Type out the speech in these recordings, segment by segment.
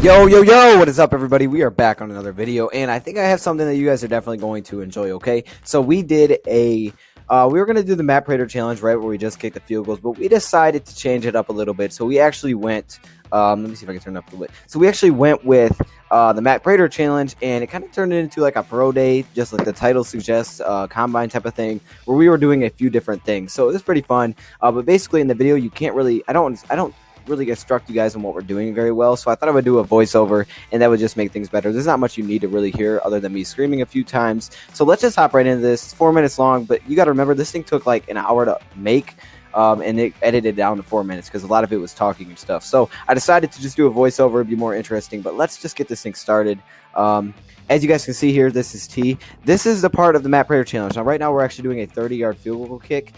Yo, what is up, everybody? We are back on another video, and I think I have something that you guys are definitely going to enjoy, okay? So we did we were going to do the Matt Prater challenge, right, where we just kicked the field goals, but we decided to change it up a little bit. So we actually went, let me see if I can turn it up a little bit. So we actually went with the Matt Prater challenge, and it kind of turned it into like a pro day, just like the title suggests, combine type of thing, where we were doing a few different things. So it was pretty fun, but basically in the video, you can't really, I don't really instruct you guys on what we're doing very well, so I thought I would do a voiceover, and that would just make things better. There's not much you need to really hear other than me screaming a few times, so let's just hop right into this. It's 4 minutes long, but you got to remember this thing took like an hour to make, and it edited down to 4 minutes because a lot of it was talking and stuff. So I decided to just do a voiceover. It'd be more interesting, but let's just get this thing started. As you guys can see here, this is T. This is the part of the Matt Prater challenge. Now, right now, we're actually doing a 30-yard field goal kick,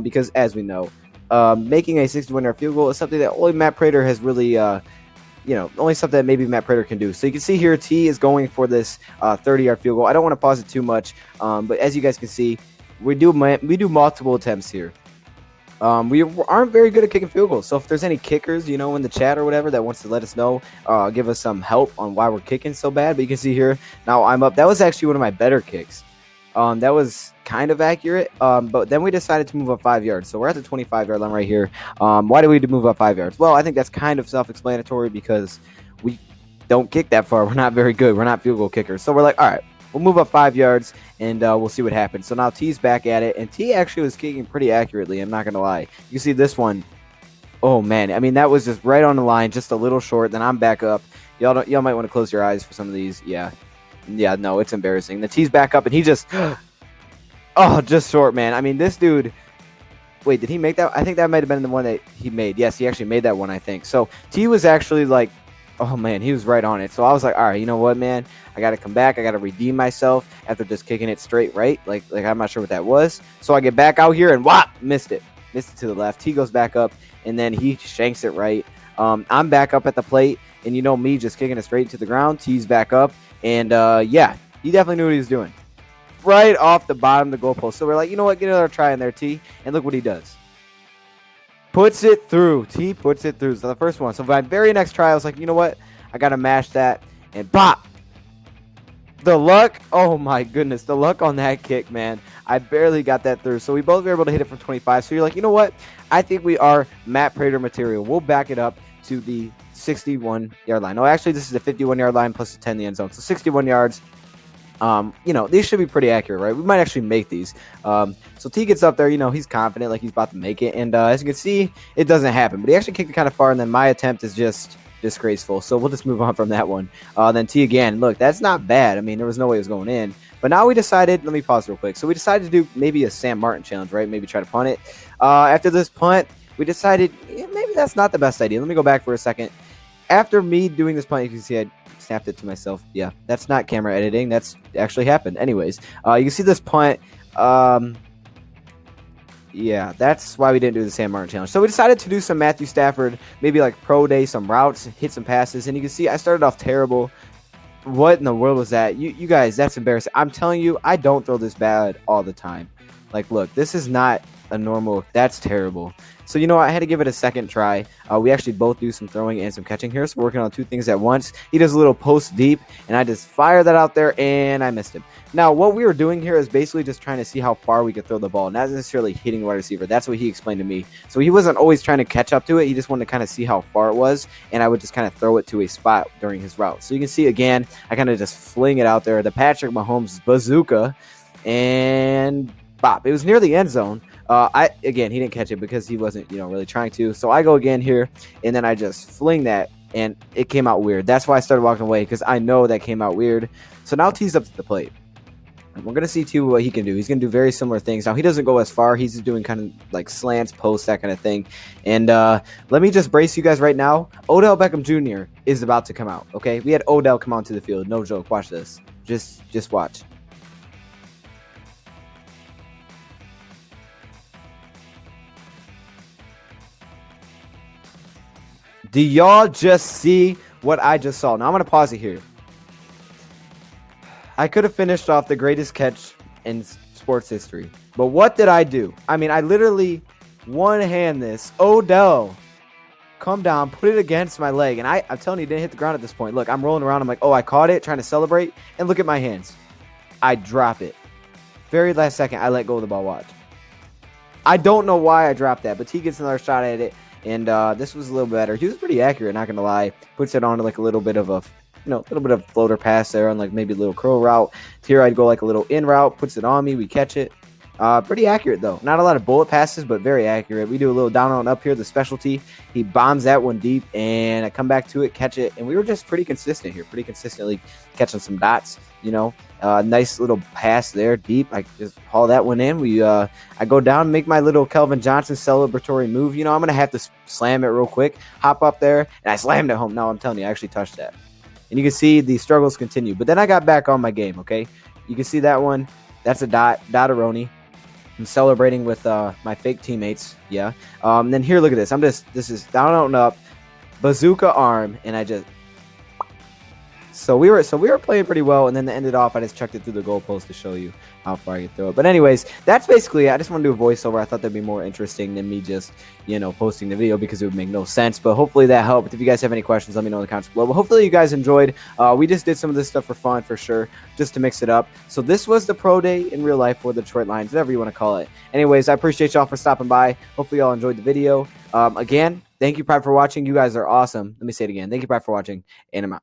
because as we know, making a 61-yard field goal is something that only Matt Prater has really, only something that maybe Matt Prater can do. So you can see here, T is going for this 30-yard field goal. I don't want to pause it too much, but as you guys can see, we do multiple attempts here. We aren't very good at kicking field goals. So if there's any kickers, in the chat or whatever that wants to let us know, give us some help on why we're kicking so bad. But you can see here, now I'm up. That was actually one of my better kicks. That was kind of accurate, but then we decided to move up 5 yards. So we're at the 25-yard line right here. Why do we move up 5 yards? Well, I think that's kind of self-explanatory because we don't kick that far. We're not very good. We're not field goal kickers. So we're like, all right, we'll move up 5 yards, and we'll see what happens. So now T's back at it, and T actually was kicking pretty accurately. I'm not going to lie. You can see this one. Oh, man. I mean, that was just right on the line, just a little short. Then I'm back up. Y'all might want to close your eyes for some of these. Yeah, no, it's embarrassing. The T's back up, and he just, just short, man. I mean, this dude, wait, did he make that? I think that might have been the one that he made. Yes, he actually made that one, I think. So T was actually like, oh, man, he was right on it. So I was like, all right, you know what, man? I got to come back. I got to redeem myself after just kicking it straight right. Like I'm not sure what that was. So I get back out here and whop, missed it to the left. T goes back up, and then he shanks it right. I'm back up at the plate, and me just kicking it straight to the ground. T's back up. And, yeah, he definitely knew what he was doing. Right off the bottom of the goalpost. So we're like, you know what? Get another try in there, T. And look what he does. Puts it through. T puts it through. So the first one. So my very next try, I was like, you know what? I got to mash that. And bop. The luck. Oh, my goodness. The luck on that kick, man. I barely got that through. So we both were able to hit it from 25. So you're like, you know what? I think we are Matt Prater material. We'll back it up to the 61-yard line. No, actually, this is the 51-yard line plus the 10 in the end zone. So 61 yards. These should be pretty accurate, right? We might actually make these. So T gets up there, he's confident, like he's about to make it. And as you can see, it doesn't happen. But he actually kicked it kind of far, and then my attempt is just disgraceful. So we'll just move on from that one. Then T again. Look, that's not bad. I mean, there was no way it was going in. But now we decided, let me pause real quick. So we decided to do maybe a Sam Martin challenge, right? Maybe try to punt it. After this punt, we decided maybe that's not the best idea. Let me go back for a second. After me doing this punt, you can see I snapped it to myself. Yeah, that's not camera editing. That's actually happened. Anyways, you can see this punt. Yeah, that's why we didn't do the Sam Martin challenge. So we decided to do some Matthew Stafford, maybe like pro day, some routes, hit some passes. And you can see I started off terrible. What in the world was that? You guys, that's embarrassing. I'm telling you, I don't throw this bad all the time. Like, look, this is not a normal. That's terrible. So, I had to give it a second try. We actually both do some throwing and some catching here. So, we're working on two things at once. He does a little post deep, and I just fire that out there, and I missed him. Now, what we were doing here is basically just trying to see how far we could throw the ball, not necessarily hitting the wide receiver. That's what he explained to me. So, he wasn't always trying to catch up to it. He just wanted to kind of see how far it was, and I would just kind of throw it to a spot during his route. So, you can see, again, I kind of just fling it out there. The Patrick Mahomes bazooka, and bop. It was near the end zone. He didn't catch it because he wasn't, really trying to. So I go again here, and then I just fling that, and it came out weird. That's why I started walking away, because I know that came out weird. So now T's up to the plate. And we're going to see, too, what he can do. He's going to do very similar things. Now, he doesn't go as far. He's just doing kind of like slants, posts, that kind of thing. And let me just brace you guys right now. Odell Beckham Jr. is about to come out, okay? We had Odell come onto the field. No joke. Watch this. Just watch. Do y'all just see what I just saw? Now I'm going to pause it here. I could have finished off the greatest catch in sports history. But what did I do? I mean, I literally one-hand this. Odell come down, put it against my leg, and I'm telling you, it didn't hit the ground at this point. Look, I'm rolling around. I'm like, oh, I caught it, trying to celebrate, and look at my hands. I drop it. Very last second, I let go of the ball. Watch. I don't know why I dropped that, but T gets another shot at it, and this was a little better. He was pretty accurate, not gonna lie. Puts it on like a little bit of a, little bit of floater pass there, on like maybe a little curl route. Here I'd go like a little in route, puts it on me, we catch it. Pretty accurate though. Not a lot of bullet passes, but very accurate. We do a little down on up here, the specialty. He bombs that one deep, and I come back to it, catch it, and we were just pretty consistent here, pretty consistently catching some dots. Nice little pass there, deep. I just haul that one in. I go down, make my little Kelvin Johnson celebratory move. I'm gonna have to slam it real quick, hop up there, and I slammed it home. No, I'm telling you, I actually touched that. And you can see the struggles continue, but then I got back on my game. Okay, you can see that one. That's a dot-a-roni. I'm celebrating with my fake teammates. Yeah. Then here, look at this. This is down and up, bazooka arm, and I just. So we were playing pretty well, and then to end it off, I just chucked it through the goalpost to show you how far I could throw it. But anyways, that's basically it. I just want to do a voiceover. I thought that'd be more interesting than me just, posting the video, because it would make no sense. But hopefully that helped. If you guys have any questions, let me know in the comments below. But hopefully you guys enjoyed. We just did some of this stuff for fun, for sure, just to mix it up. So this was the pro day in real life for the Detroit Lions, whatever you want to call it. Anyways, I appreciate y'all for stopping by. Hopefully y'all enjoyed the video. Again, thank you, Prater, for watching. You guys are awesome. Let me say it again. Thank you, Prater, for watching, and I'm out.